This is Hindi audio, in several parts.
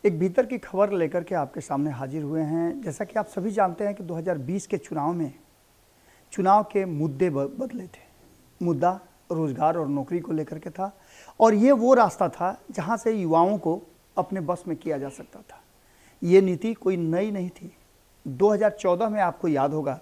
एक भीतर की खबर लेकर के आपके सामने हाजिर हुए हैं। जैसा कि आप सभी जानते हैं कि 2020 के चुनाव में चुनाव के मुद्दे बदले थे। मुद्दा रोजगार और नौकरी को लेकर के था और ये वो रास्ता था जहां से युवाओं को अपने बस में किया जा सकता था। ये नीति कोई नई नहीं थी। 2014 में आपको याद होगा,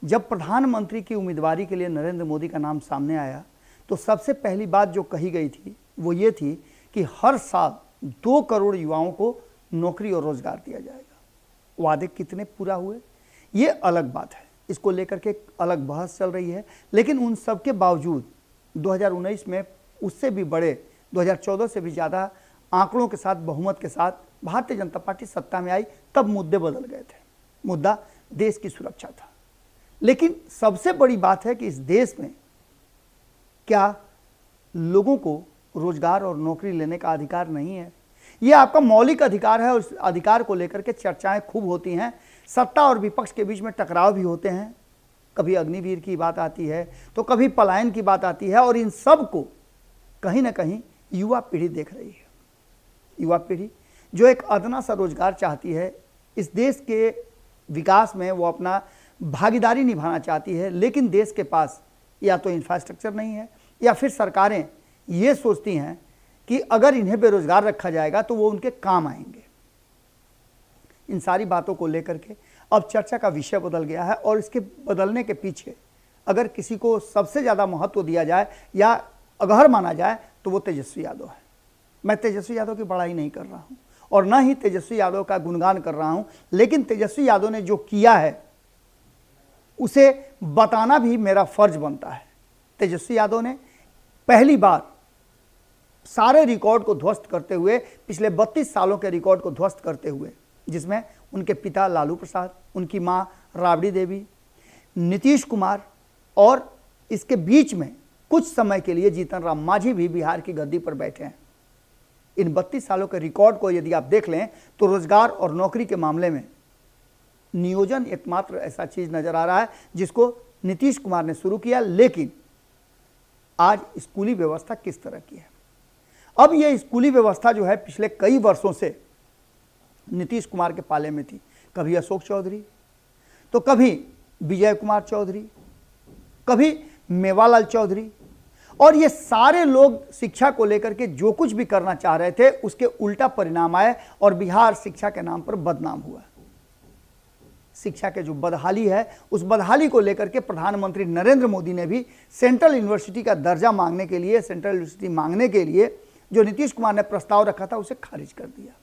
जब प्रधानमंत्री की उम्मीदवारी के लिए नरेंद्र मोदी का नाम सामने आया तो सबसे पहली बात जो कही गई थी वो ये थी कि हर साल 2 करोड़ युवाओं को नौकरी और रोजगार दिया जाएगा। वादे कितने पूरा हुए ये अलग बात है, इसको लेकर के अलग बहस चल रही है। लेकिन उन सब के बावजूद 2019 में उससे भी बड़े, 2014 से भी ज़्यादा आंकड़ों के साथ, बहुमत के साथ भारतीय जनता पार्टी सत्ता में आई। तब मुद्दे बदल गए थे। मुद्दा देश की सुरक्षा था। लेकिन सबसे बड़ी बात है कि इस देश में क्या लोगों को रोजगार और नौकरी लेने का अधिकार नहीं है? यह आपका मौलिक अधिकार है और इस अधिकार को लेकर के चर्चाएं खूब होती हैं। सत्ता और विपक्ष के बीच में टकराव भी होते हैं। कभी अग्निवीर की बात आती है तो कभी पलायन की बात आती है और इन सब को कहीं ना कहीं युवा पीढ़ी देख रही है। युवा पीढ़ी जो एक अदना सा रोजगार चाहती है, इस देश के विकास में वो अपना भागीदारी निभाना चाहती है, लेकिन देश के पास या तो इंफ्रास्ट्रक्चर नहीं है या फिर सरकारें ये सोचती हैं कि अगर इन्हें बेरोजगार रखा जाएगा तो वो उनके काम आएंगे। इन सारी बातों को लेकर के अब चर्चा का विषय बदल गया है और इसके बदलने के पीछे अगर किसी को सबसे ज़्यादा महत्व दिया जाए या अगहर माना जाए तो वो तेजस्वी यादव है। मैं तेजस्वी यादव की बड़ाई नहीं कर रहा हूँ और ना ही तेजस्वी यादव का गुणगान कर रहा हूँ, लेकिन तेजस्वी यादव ने जो किया है उसे बताना भी मेरा फर्ज बनता है। तेजस्वी यादव ने पहली बार सारे रिकॉर्ड को ध्वस्त करते हुए, पिछले 32 सालों के रिकॉर्ड को ध्वस्त करते हुए, जिसमें उनके पिता लालू प्रसाद, उनकी मां राबड़ी देवी, नीतीश कुमार और इसके बीच में कुछ समय के लिए जीतन राम मांझी भी बिहार की गद्दी पर बैठे हैं। इन 32 सालों के रिकॉर्ड को यदि आप देख लें तो रोजगार और नौकरी के मामले में नियोजन एकमात्र ऐसा चीज नजर आ रहा है जिसको नीतीश कुमार ने शुरू किया। लेकिन आज स्कूली व्यवस्था किस तरह की है? अब यह स्कूली व्यवस्था जो है पिछले कई वर्षों से नीतीश कुमार के पाले में थी। कभी अशोक चौधरी तो कभी विजय कुमार चौधरी, कभी मेवालाल चौधरी, और ये सारे लोग शिक्षा को लेकर के जो कुछ भी करना चाह रहे थे उसके उल्टा परिणाम आए और बिहार शिक्षा के नाम पर बदनाम हुआ। शिक्षा के जो बदहाली है उस बदहाली को लेकर के प्रधानमंत्री नरेंद्र मोदी ने भी सेंट्रल यूनिवर्सिटी का दर्जा मांगने के लिए, सेंट्रल यूनिवर्सिटी मांगने के लिए जो नीतीश कुमार ने प्रस्ताव रखा था उसे खारिज कर दिया।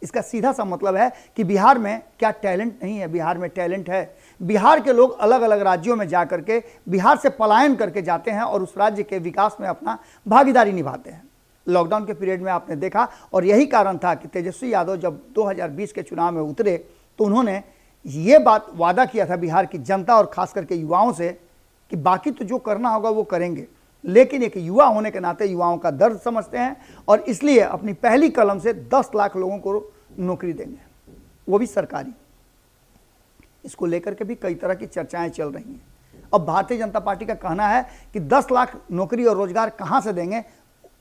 इसका सीधा सा मतलब है कि बिहार में क्या टैलेंट नहीं है? बिहार में टैलेंट है। बिहार के लोग अलग अलग राज्यों में जा करके बिहार से पलायन करके जाते हैं और उस राज्य के विकास में अपना भागीदारी निभाते हैं। लॉकडाउन के पीरियड में आपने देखा और यही कारण था कि तेजस्वी यादव जब 2020 के चुनाव में उतरे तो उन्होंने ये बात वादा किया था बिहार की जनता और खास करके युवाओं से कि बाकी तो जो करना होगा वो करेंगे, लेकिन एक युवा होने के नाते युवाओं का दर्द समझते हैं और इसलिए अपनी पहली कलम से 10 लाख लोगों को नौकरी देंगे, वो भी सरकारी। इसको लेकर के भी कई तरह की चर्चाएं चल रही हैं। अब भारतीय जनता पार्टी का कहना है कि 10 लाख नौकरी और रोजगार कहां से देंगे।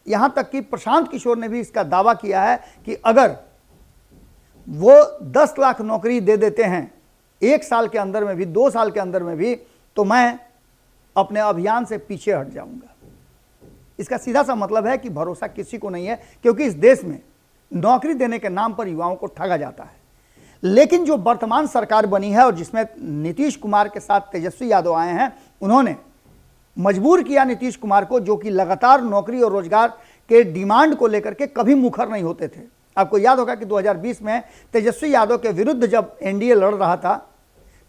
यहां तक कि प्रशांत किशोर ने भी इसका दावा किया है कि अगर वो 10 लाख नौकरी दे देते हैं 1 साल के अंदर में भी, 2 साल के अंदर में भी, तो मैं अपने अभियान से पीछे हट जाऊंगा। इसका सीधा सा मतलब है कि भरोसा किसी को नहीं है, क्योंकि इस देश में नौकरी देने के नाम पर युवाओं को ठगा जाता है। लेकिन जो वर्तमान सरकार बनी है और जिसमें नीतीश कुमार के साथ तेजस्वी यादव आए हैं, उन्होंने मजबूर किया नीतीश कुमार को, जो कि लगातार नौकरी और रोजगार के डिमांड को लेकर के कभी मुखर नहीं होते थे। आपको याद होगा कि 2020 में तेजस्वी यादव के विरुद्ध जब एनडीए लड़ रहा था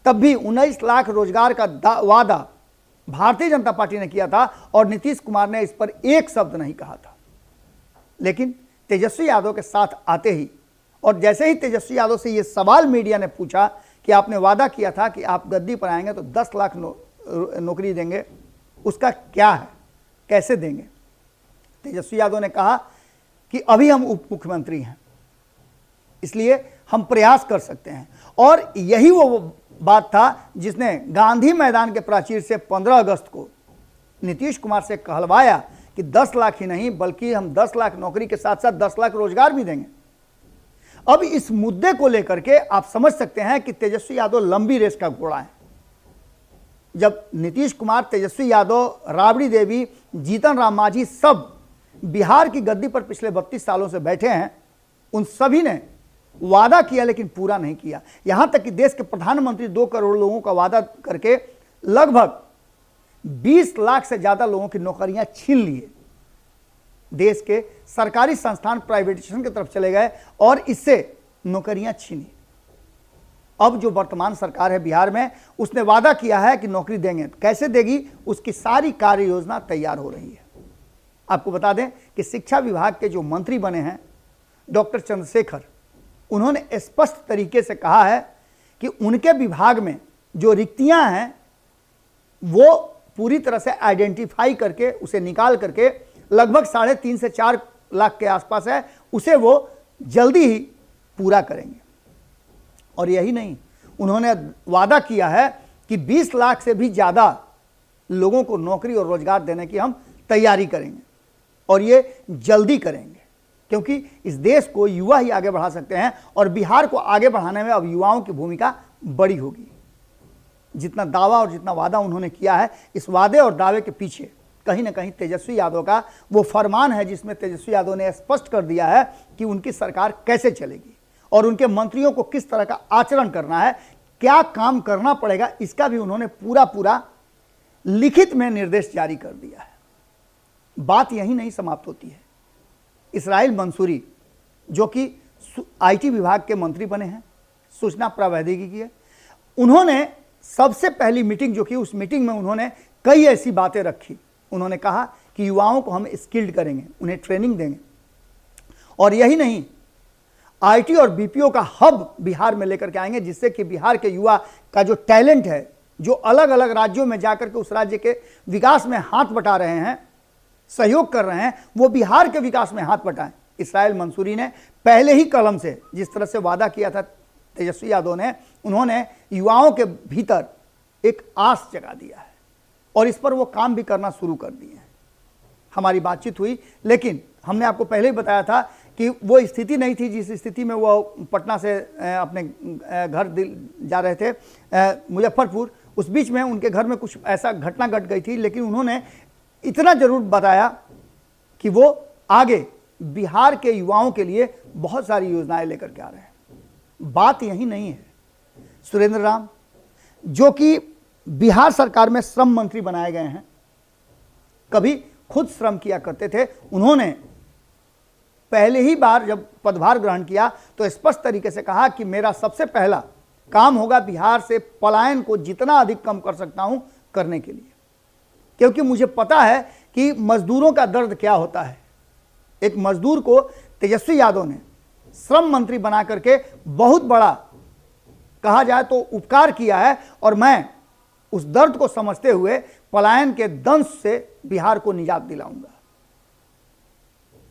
तब भी 19 लाख रोजगार का वादा भारतीय जनता पार्टी ने किया था और नीतीश कुमार ने इस पर एक शब्द नहीं कहा था। लेकिन तेजस्वी यादव के साथ आते ही और जैसे ही तेजस्वी यादव से ये सवाल मीडिया ने पूछा कि आपने वादा किया था कि आप गद्दी पर आएंगे तो 10 लाख नौकरी देंगे, उसका क्या है, कैसे देंगे? तेजस्वी यादव ने कहा कि अभी हम उप मुख्यमंत्री हैं, इसलिए हम प्रयास कर सकते हैं। और यही वो बात था जिसने गांधी मैदान के प्राचीर से 15 अगस्त को नीतीश कुमार से कहलवाया कि 10 लाख ही नहीं बल्कि हम 10 लाख नौकरी के साथ साथ 10 लाख रोजगार भी देंगे। अब इस मुद्दे को लेकर के आप समझ सकते हैं कि तेजस्वी यादव लंबी रेस का घोड़ा है। जब नीतीश कुमार, तेजस्वी यादव, राबड़ी देवी, जीतन राम मांझी सब बिहार की गद्दी पर पिछले 32 सालों से बैठे हैं, उन सभी ने वादा किया लेकिन पूरा नहीं किया। यहां तक कि देश के प्रधानमंत्री 2 करोड़ लोगों का वादा करके लगभग 20 लाख से ज्यादा लोगों की नौकरियां छीन लिए। देश के सरकारी संस्थान प्राइवेटाइजेशन की तरफ चले गए और इससे नौकरियां छीनी। अब जो वर्तमान सरकार है बिहार में, उसने वादा किया है कि नौकरी देंगे, कैसे देगी उसकी सारी कार्य योजना तैयार हो रही है। आपको बता दें कि शिक्षा विभाग के जो मंत्री बने हैं डॉक्टर चंद्रशेखर, उन्होंने स्पष्ट तरीके से कहा है कि उनके विभाग में जो रिक्तियां हैं वो पूरी तरह से आइडेंटिफाई करके उसे निकाल करके लगभग 3.5 से 4 लाख के आसपास है, उसे वो जल्दी ही पूरा करेंगे। और यही नहीं, उन्होंने वादा किया है कि 20 लाख से भी ज़्यादा लोगों को नौकरी और रोजगार देने की हम तैयारी करेंगे और ये जल्दी करेंगे, क्योंकि इस देश को युवा ही आगे बढ़ा सकते हैं और बिहार को आगे बढ़ाने में अब युवाओं की भूमिका बड़ी होगी। जितना दावा और जितना वादा उन्होंने किया है, इस वादे और दावे के पीछे कहीं ना कहीं तेजस्वी यादव का वो फरमान है जिसमें तेजस्वी यादव ने स्पष्ट कर दिया है कि उनकी सरकार कैसे चलेगी और उनके मंत्रियों को किस तरह का आचरण करना है, क्या काम करना पड़ेगा, इसका भी उन्होंने पूरा लिखित में निर्देश जारी कर दिया है। बात यही नहीं समाप्त होती है। इसराइल मंसूरी जो कि IT विभाग के मंत्री बने हैं, सूचना प्रौद्योगिकी की है, उन्होंने सबसे पहली मीटिंग जो की, उस मीटिंग में उन्होंने कई ऐसी बातें रखी। उन्होंने कहा कि युवाओं को हम स्किल्ड करेंगे, उन्हें ट्रेनिंग देंगे और यही नहीं, IT और BPO का हब बिहार में लेकर के आएंगे, जिससे कि बिहार के युवा का जो टैलेंट है, जो अलग अलग राज्यों में जाकर के उस राज्य के विकास में हाथ बटा रहे हैं, सहयोग कर रहे हैं, वो बिहार के विकास में हाथ बटाएं। इसराइल मंसूरी ने पहले ही कलम से जिस तरह से वादा किया था तेजस्वी यादव ने, उन्होंने युवाओं के भीतर एक आस जगा दिया है और इस पर वो काम भी करना शुरू कर दिए हैं। हमारी बातचीत हुई, लेकिन हमने आपको पहले ही बताया था कि वो स्थिति नहीं थी जिस स्थिति में वो पटना से अपने घर जा रहे थे मुजफ्फरपुर। उस बीच में उनके घर में कुछ ऐसा घटना घट गई थी, लेकिन उन्होंने इतना जरूर बताया कि वो आगे बिहार के युवाओं के लिए बहुत सारी योजनाएं लेकर के आ रहे हैं। बात यही नहीं है, सुरेंद्र राम जो कि बिहार सरकार में श्रम मंत्री बनाए गए हैं, कभी खुद श्रम किया करते थे, उन्होंने पहले ही बार जब पदभार ग्रहण किया तो स्पष्ट तरीके से कहा कि मेरा सबसे पहला काम होगा बिहार से पलायन को जितना अधिक कम कर सकता हूं करने के लिए, क्योंकि मुझे पता है कि मजदूरों का दर्द क्या होता है। एक मजदूर को तेजस्वी यादव ने श्रम मंत्री बना करके बहुत बड़ा, कहा जाए तो, उपकार किया है और मैं उस दर्द को समझते हुए पलायन के दंश से बिहार को निजात दिलाऊंगा।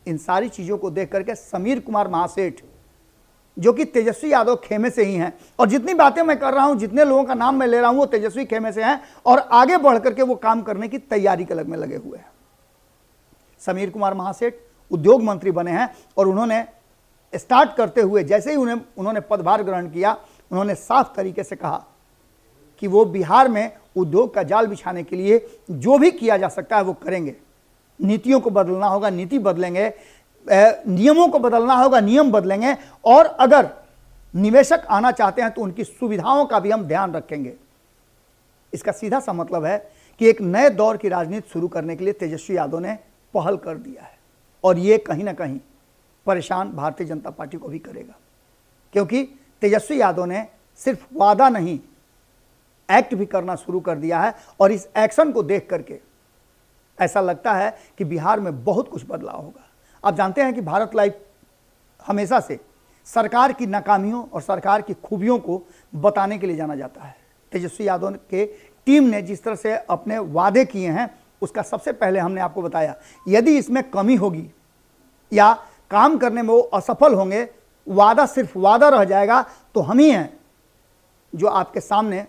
इन सारी चीजों को देख करके समीर कुमार महासेठ जो कि तेजस्वी यादव खेमे से ही हैं, और जितनी बातें मैं कर रहा हूं, जितने लोगों का नाम मैं ले रहा हूं, वो तेजस्वी खेमे से हैं और आगे बढ़ करके वो काम करने की तैयारी के में लगे हुए हैं। समीर कुमार महासेठ उद्योग मंत्री बने हैं और उन्होंने स्टार्ट करते हुए जैसे ही उन्होंने पदभार ग्रहण किया, उन्होंने साफ तरीके से कहा कि वो बिहार में उद्योग का जाल बिछाने के लिए जो भी किया जा सकता है वो करेंगे। नीतियों को बदलना होगा, नीति बदलेंगे, नियमों को बदलना होगा, नियम बदलेंगे, और अगर निवेशक आना चाहते हैं तो उनकी सुविधाओं का भी हम ध्यान रखेंगे। इसका सीधा सा मतलब है कि एक नए दौर की राजनीति शुरू करने के लिए तेजस्वी यादव ने पहल कर दिया है और ये कहीं ना कहीं परेशान भारतीय जनता पार्टी को भी करेगा, क्योंकि तेजस्वी यादव ने सिर्फ वादा नहीं, एक्ट भी करना शुरू कर दिया है और इस एक्शन को देख करके ऐसा लगता है कि बिहार में बहुत कुछ बदलाव होगा। आप जानते हैं कि भारत लाइव हमेशा से सरकार की नाकामियों और सरकार की खूबियों को बताने के लिए जाना जाता है। तेजस्वी यादव के टीम ने जिस तरह से अपने वादे किए हैं उसका सबसे पहले हमने आपको बताया। यदि इसमें कमी होगी या काम करने में वो असफल होंगे, वादा सिर्फ वादा रह जाएगा, तो हम ही हैं जो आपके सामने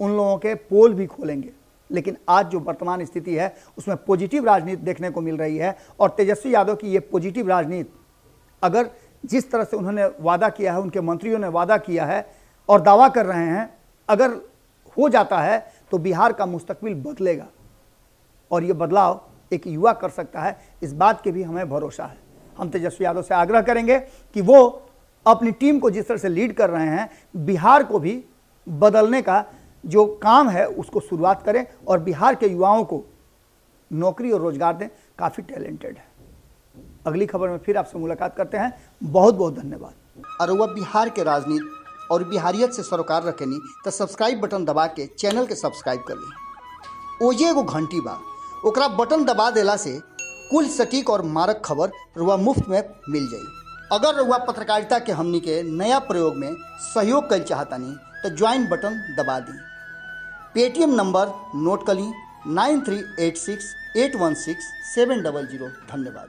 उन लोगों के पोल भी खोलेंगे लेकिन आज जो वर्तमान स्थिति है उसमें पॉजिटिव राजनीति देखने को मिल रही है। और तेजस्वी यादव की ये पॉजिटिव राजनीति, अगर जिस तरह से उन्होंने वादा किया है, उनके मंत्रियों ने वादा किया है और दावा कर रहे हैं, अगर हो जाता है तो बिहार का मुस्तकबिल बदलेगा और ये बदलाव एक युवा कर सकता है, इस बात के भी हमें भरोसा है। हम तेजस्वी यादव से आग्रह करेंगे कि वो अपनी टीम को जिस तरह से लीड कर रहे हैं, बिहार को भी बदलने का जो काम है उसको शुरुआत करें और बिहार के युवाओं को नौकरी और रोजगार दें। काफ़ी टैलेंटेड है। अगली खबर में फिर आपसे मुलाकात करते हैं। बहुत बहुत धन्यवाद। अरुआ बिहार के राजनीति और बिहारियत से सरोकार रखेनी तो सब्सक्राइब बटन दबा के चैनल के सब्सक्राइब कर ली। ओजे एगो घंटी बा, ओकरा बटन दबा देला से कुल सटीक और मारक खबर रुआ मुफ्त में मिल जाई। अगर रुआ पत्रकारिता के हमनी के नया प्रयोग में सहयोग कर चाहतानी तो ज्वाइन बटन दबा दी। पेटीएम नंबर नोट कर ली 9386816700। धन्यवाद।